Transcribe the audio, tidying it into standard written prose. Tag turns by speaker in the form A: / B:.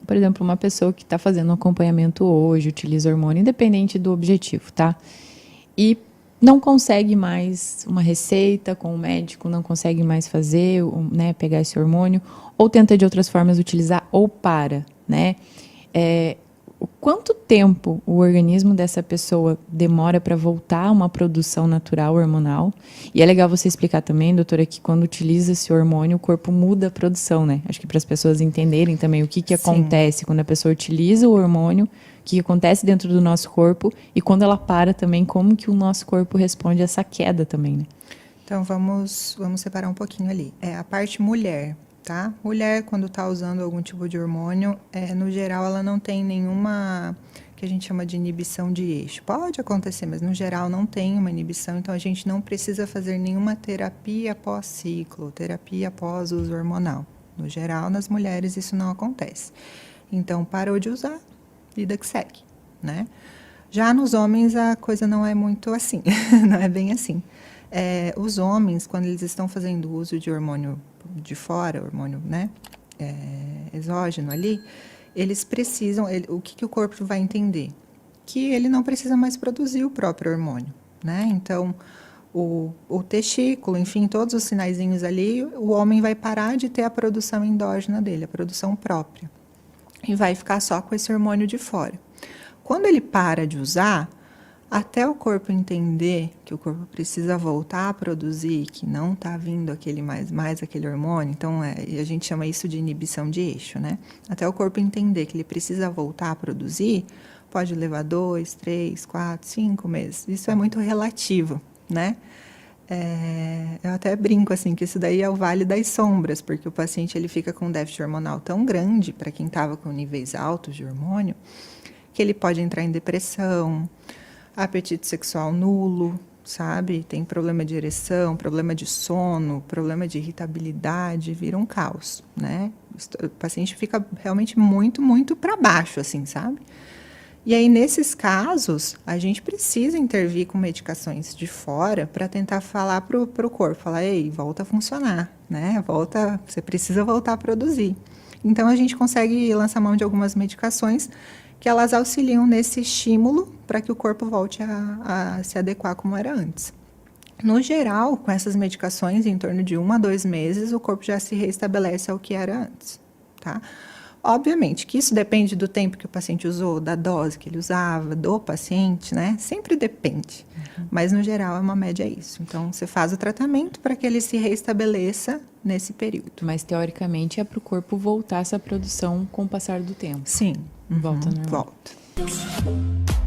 A: Por exemplo, uma pessoa que está fazendo um acompanhamento hoje, utiliza hormônio, independente do objetivo, tá? E não consegue mais uma receita com o médico, não consegue mais fazer, né, pegar esse hormônio, ou tenta de outras formas utilizar, ou para, né? Quanto tempo o organismo dessa pessoa demora para voltar a uma produção natural hormonal? E é legal você explicar também, doutora, que quando utiliza esse hormônio, o corpo muda a produção, né? Acho que para as pessoas entenderem também o que acontece quando a pessoa utiliza o hormônio, o que acontece dentro do nosso corpo e quando ela para também, como que o nosso corpo responde a essa queda também, né?
B: Então, vamos separar um pouquinho ali. A parte mulher, tá? Mulher, quando está usando algum tipo de hormônio, no geral, ela não tem nenhuma, que a gente chama de inibição de eixo. Pode acontecer, mas no geral não tem uma inibição, então a gente não precisa fazer nenhuma terapia pós-ciclo, terapia pós-uso hormonal. No geral, nas mulheres isso não acontece. Então, parou de usar, vida que segue, né? Já nos homens, a coisa não é muito assim, não é bem assim. Os homens, quando eles estão fazendo uso de hormônio de fora, hormônio, né, exógeno ali, eles precisam, o que o corpo vai entender? Que ele não precisa mais produzir o próprio hormônio, né? Então, o testículo, enfim, todos os sinaizinhos ali, o homem vai parar de ter a produção endógena dele, a produção própria, e vai ficar só com esse hormônio de fora. Quando ele para de usar, até o corpo entender que o corpo precisa voltar a produzir, que não está vindo aquele mais aquele hormônio, então a gente chama isso de inibição de eixo, né? Até o corpo entender que ele precisa voltar a produzir, pode levar 2, 3, 4, 5 meses. Isso é muito relativo, né? Eu até brinco assim que isso daí é o vale das sombras, porque o paciente ele fica com um déficit hormonal tão grande para quem estava com níveis altos de hormônio, que ele pode entrar em depressão, apetite sexual nulo, sabe? Tem problema de ereção, problema de sono, problema de irritabilidade, vira um caos, né? O paciente fica realmente muito, muito para baixo, assim, sabe? E aí, nesses casos, a gente precisa intervir com medicações de fora para tentar falar para o corpo, falar, ei, volta a funcionar, né? Você precisa voltar a produzir. Então, a gente consegue lançar mão de algumas medicações que elas auxiliam nesse estímulo para que o corpo volte a se adequar como era antes. No geral, com essas medicações, em torno de 1 a 2 meses, o corpo já se reestabelece ao que era antes, tá? Obviamente que isso depende do tempo que o paciente usou, da dose que ele usava, do paciente, né? Sempre depende. Mas, no geral, é uma média isso. Então, você faz o tratamento para que ele se reestabeleça nesse período.
A: Mas, teoricamente, é para o corpo voltar essa produção com o passar do tempo.
B: Sim.
A: Volta normal.
B: Volta.